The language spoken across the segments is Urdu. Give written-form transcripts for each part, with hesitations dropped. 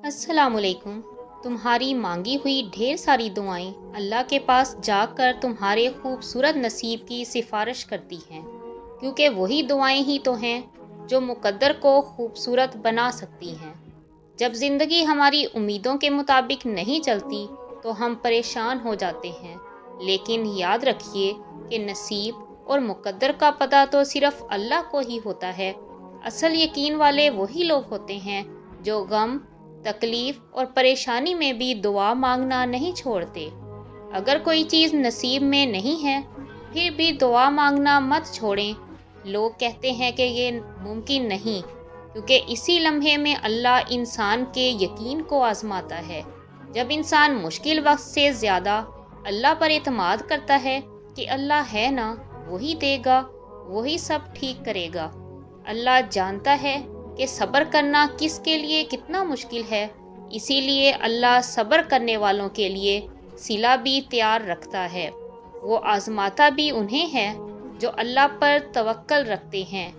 السلام علیکم۔ تمہاری مانگی ہوئی ڈھیر ساری دعائیں اللہ کے پاس جا کر تمہارے خوبصورت نصیب کی سفارش کرتی ہیں، کیونکہ وہی دعائیں ہی تو ہیں جو مقدر کو خوبصورت بنا سکتی ہیں۔ جب زندگی ہماری امیدوں کے مطابق نہیں چلتی تو ہم پریشان ہو جاتے ہیں، لیکن یاد رکھیے کہ نصیب اور مقدر کا پتہ تو صرف اللہ کو ہی ہوتا ہے۔ اصل یقین والے وہی لوگ ہوتے ہیں جو غم، تکلیف اور پریشانی میں بھی دعا مانگنا نہیں چھوڑتے۔ اگر کوئی چیز نصیب میں نہیں ہے پھر بھی دعا مانگنا مت چھوڑیں۔ لوگ کہتے ہیں کہ یہ ممکن نہیں، کیونکہ اسی لمحے میں اللہ انسان کے یقین کو آزماتا ہے۔ جب انسان مشکل وقت سے زیادہ اللہ پر اعتماد کرتا ہے کہ اللہ ہے نا، وہی دے گا، وہی سب ٹھیک کرے گا۔ اللہ جانتا ہے کہ صبر کرنا کس کے لیے کتنا مشکل ہے، اسی لیے اللہ صبر کرنے والوں کے لیے صلہ بھی تیار رکھتا ہے۔ وہ آزماتا بھی انہیں ہے جو اللہ پر توکل رکھتے ہیں۔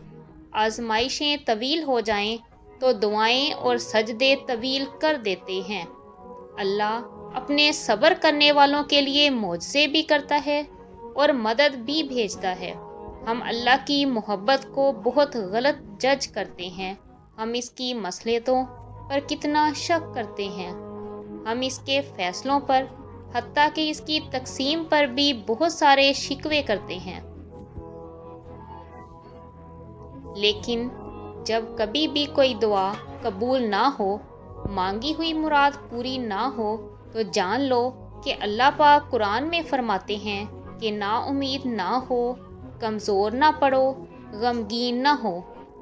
آزمائشیں طویل ہو جائیں تو دعائیں اور سجدے طویل کر دیتے ہیں۔ اللہ اپنے صبر کرنے والوں کے لیے معجزے بھی کرتا ہے اور مدد بھی بھیجتا ہے۔ ہم اللہ کی محبت کو بہت غلط جج کرتے ہیں۔ ہم اس کی مصلحتوں پر کتنا شک کرتے ہیں۔ ہم اس کے فیصلوں پر، حتیٰ کہ اس کی تقسیم پر بھی بہت سارے شکوے کرتے ہیں۔ لیکن جب کبھی بھی کوئی دعا قبول نہ ہو، مانگی ہوئی مراد پوری نہ ہو، تو جان لو کہ اللہ پاک قرآن میں فرماتے ہیں کہ نا امید نہ ہو، کمزور نہ پڑو، غمگین نہ ہو۔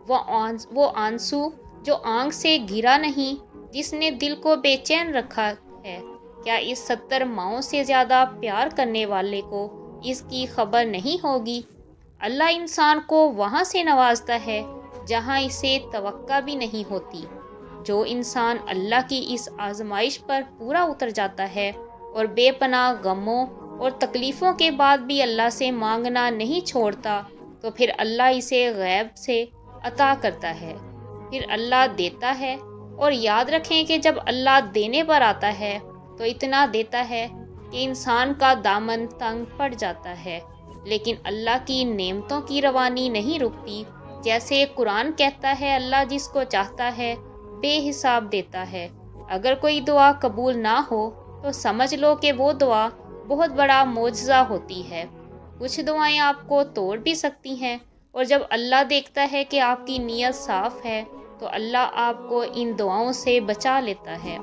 وہ آنسو جو آنکھ سے گرا نہیں، جس نے دل کو بے چین رکھا ہے، کیا اس 70 ماؤں سے زیادہ پیار کرنے والے کو اس کی خبر نہیں ہوگی؟ اللہ انسان کو وہاں سے نوازتا ہے جہاں اسے توقع بھی نہیں ہوتی۔ جو انسان اللہ کی اس آزمائش پر پورا اتر جاتا ہے اور بے پناہ غموں اور تکلیفوں کے بعد بھی اللہ سے مانگنا نہیں چھوڑتا، تو پھر اللہ اسے غیب سے عطا کرتا ہے، پھر اللہ دیتا ہے۔ اور یاد رکھیں کہ جب اللہ دینے پر آتا ہے تو اتنا دیتا ہے کہ انسان کا دامن تنگ پڑ جاتا ہے، لیکن اللہ کی نعمتوں کی روانی نہیں رکتی۔ جیسے قرآن کہتا ہے، اللہ جس کو چاہتا ہے بے حساب دیتا ہے۔ اگر کوئی دعا قبول نہ ہو تو سمجھ لو کہ وہ دعا بہت بڑا معجزہ ہوتی ہے۔ کچھ دعائیں آپ کو توڑ بھی سکتی ہیں، اور جب اللہ دیکھتا ہے کہ آپ کی نیت صاف ہے تو اللہ آپ کو ان دعاؤں سے بچا لیتا ہے۔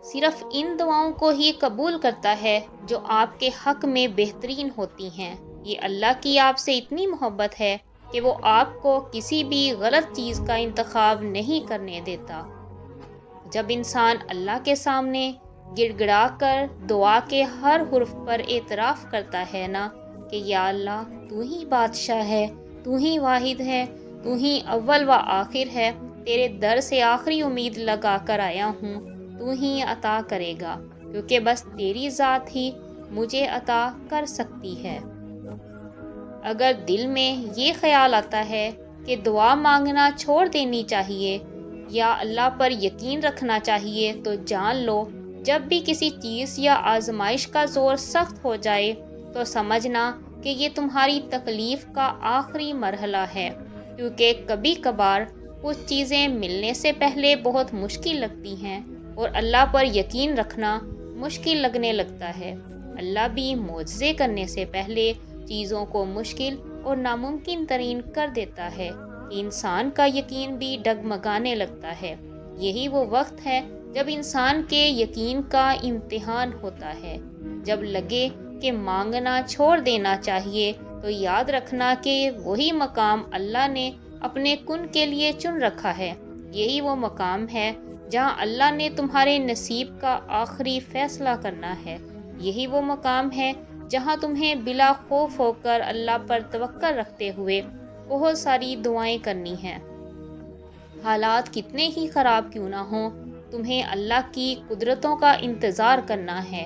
صرف ان دعاؤں کو ہی قبول کرتا ہے جو آپ کے حق میں بہترین ہوتی ہیں۔ یہ اللہ کی آپ سے اتنی محبت ہے کہ وہ آپ کو کسی بھی غلط چیز کا انتخاب نہیں کرنے دیتا۔ جب انسان اللہ کے سامنے گڑ گڑا کر دعا کے ہر حرف پر اعتراف کرتا ہے نا کہ یا اللہ تو ہی بادشاہ ہے، تو ہی واحد ہے، تو ہی اول و آخر ہے، تیرے در سے آخری امید لگا کر آیا ہوں، تو ہی عطا کرے گا، کیونکہ بس تیری ذات ہی مجھے عطا کر سکتی ہے۔ اگر دل میں یہ خیال آتا ہے کہ دعا مانگنا چھوڑ دینی چاہیے یا اللہ پر یقین رکھنا چاہیے، تو جان لو جب بھی کسی چیز یا آزمائش کا زور سخت ہو جائے تو سمجھنا کہ یہ تمہاری تکلیف کا آخری مرحلہ ہے، کیونکہ کبھی کبھار کچھ چیزیں ملنے سے پہلے بہت مشکل لگتی ہیں اور اللہ پر یقین رکھنا مشکل لگنے لگتا ہے۔ اللہ بھی معجزے کرنے سے پہلے چیزوں کو مشکل اور ناممکن ترین کر دیتا ہے کہ انسان کا یقین بھی ڈگمگانے لگتا ہے۔ یہی وہ وقت ہے جب انسان کے یقین کا امتحان ہوتا ہے۔ جب لگے کہ مانگنا چھوڑ دینا چاہیے تو یاد رکھنا کہ وہی مقام اللہ نے اپنے کن کے لیے چن رکھا ہے۔ یہی وہ مقام ہے جہاں اللہ نے تمہارے نصیب کا آخری فیصلہ کرنا ہے۔ یہی وہ مقام ہے جہاں تمہیں بلا خوف ہو کر اللہ پر توکل رکھتے ہوئے بہت ساری دعائیں کرنی ہیں۔ حالات کتنے ہی خراب کیوں نہ ہوں، تمہیں اللہ کی قدرتوں کا انتظار کرنا ہے،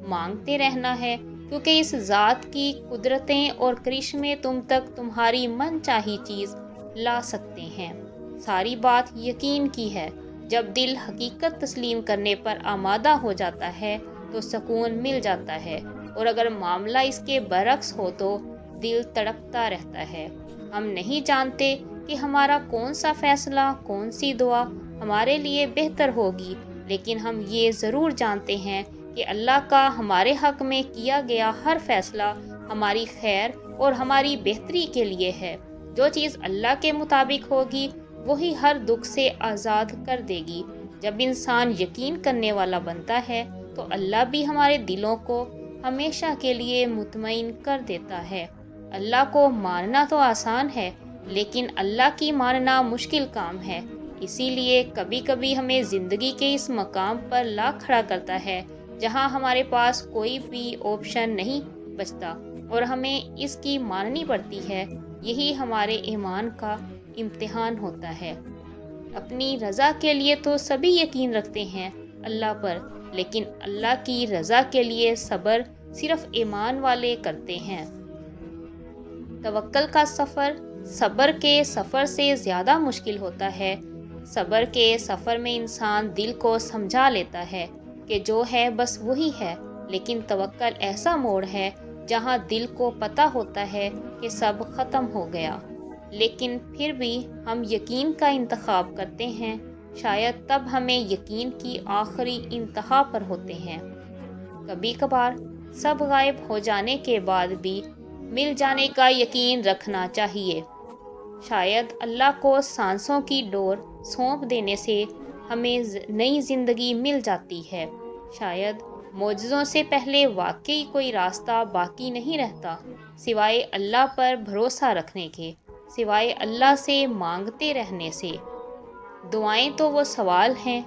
مانگتے رہنا ہے، کیونکہ اس ذات کی قدرتیں اور کرشمے تم تک تمہاری من چاہی چیز لا سکتے ہیں۔ ساری بات یقین کی ہے۔ جب دل حقیقت تسلیم کرنے پر آمادہ ہو جاتا ہے تو سکون مل جاتا ہے، اور اگر معاملہ اس کے برعکس ہو تو دل تڑپتا رہتا ہے۔ ہم نہیں جانتے کہ ہمارا کون سا فیصلہ، کون سی دعا ہمارے لیے بہتر ہوگی، لیکن ہم یہ ضرور جانتے ہیں کہ اللہ کا ہمارے حق میں کیا گیا ہر فیصلہ ہماری خیر اور ہماری بہتری کے لیے ہے۔ جو چیز اللہ کے مطابق ہوگی وہی ہر دکھ سے آزاد کر دے گی۔ جب انسان یقین کرنے والا بنتا ہے تو اللہ بھی ہمارے دلوں کو ہمیشہ کے لیے مطمئن کر دیتا ہے۔ اللہ کو ماننا تو آسان ہے، لیکن اللہ کی ماننا مشکل کام ہے۔ اسی لیے کبھی کبھی ہمیں زندگی کے اس مقام پر لا کھڑا کرتا ہے جہاں ہمارے پاس کوئی بھی آپشن نہیں بچتا، اور ہمیں اس کی ماننی پڑتی ہے۔ یہی ہمارے ایمان کا امتحان ہوتا ہے۔ اپنی رضا کے لیے تو سبھی یقین رکھتے ہیں اللہ پر، لیکن اللہ کی رضا کے لیے صبر صرف ایمان والے کرتے ہیں۔ توکل کا سفر صبر کے سفر سے زیادہ مشکل ہوتا ہے۔ صبر کے سفر میں انسان دل کو سمجھا لیتا ہے کہ جو ہے بس وہی ہے، لیکن توکل ایسا موڑ ہے جہاں دل کو پتہ ہوتا ہے کہ سب ختم ہو گیا، لیکن پھر بھی ہم یقین کا انتخاب کرتے ہیں۔ شاید تب ہمیں یقین کی آخری انتہا پر ہوتے ہیں۔ کبھی کبھار سب غائب ہو جانے کے بعد بھی مل جانے کا یقین رکھنا چاہیے۔ شاید اللہ کو سانسوں کی ڈور سونپ دینے سے ہمیں نئی زندگی مل جاتی ہے۔ شاید معجزوں سے پہلے واقعی کوئی راستہ باقی نہیں رہتا سوائے اللہ پر بھروسہ رکھنے کے، سوائے اللہ سے مانگتے رہنے سے۔ دعائیں تو وہ سوال ہیں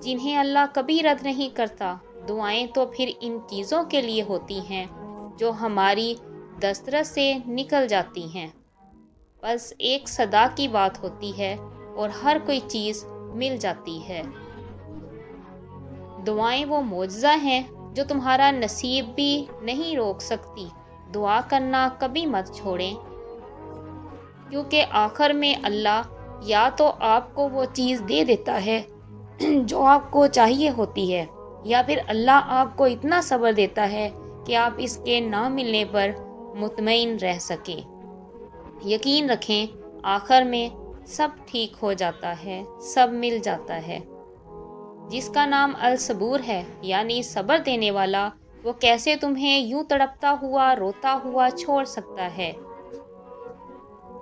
جنہیں اللہ کبھی رد نہیں کرتا۔ دعائیں تو پھر ان چیزوں کے لیے ہوتی ہیں جو ہماری دسترس سے نکل جاتی ہیں۔ بس ایک صدا کی بات ہوتی ہے اور ہر کوئی چیز مل جاتی ہے۔ دعائیں وہ معجزہ ہیں جو تمہارا نصیب بھی نہیں روک سکتی۔ دعا کرنا کبھی مت چھوڑیں، کیونکہ آخر میں اللہ یا تو آپ کو وہ چیز دے دیتا ہے جو آپ کو چاہیے ہوتی ہے، یا پھر اللہ آپ کو اتنا صبر دیتا ہے کہ آپ اس کے نہ ملنے پر مطمئن رہ سکیں۔ یقین رکھیں، آخر میں سب ٹھیک ہو جاتا ہے، سب مل جاتا ہے۔ جس کا نام الصبور ہے، یعنی صبر دینے والا، وہ کیسے تمہیں یوں تڑپتا ہوا روتا ہوا چھوڑ سکتا ہے؟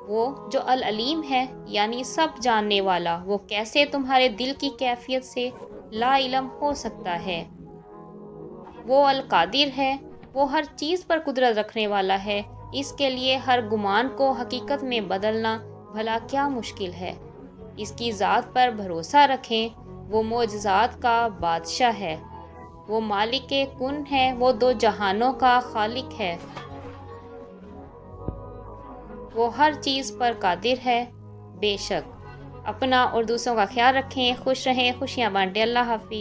وہ جو العلیم ہے، یعنی سب جاننے والا، وہ کیسے تمہارے دل کی کیفیت سے لا علم ہو سکتا ہے؟ وہ القادر ہے، وہ ہر چیز پر قدرت رکھنے والا ہے۔ اس کے لیے ہر گمان کو حقیقت میں بدلنا بھلا کیا مشکل ہے؟ اس کی ذات پر بھروسہ رکھیں، وہ معجزات کا بادشاہ ہے، وہ مالک کن ہے، وہ دو جہانوں کا خالق ہے، وہ ہر چیز پر قادر ہے۔ بے شک۔ اپنا اور دوسروں کا خیال رکھیں، خوش رہیں، خوشیاں بانٹیں۔ اللہ حافظ۔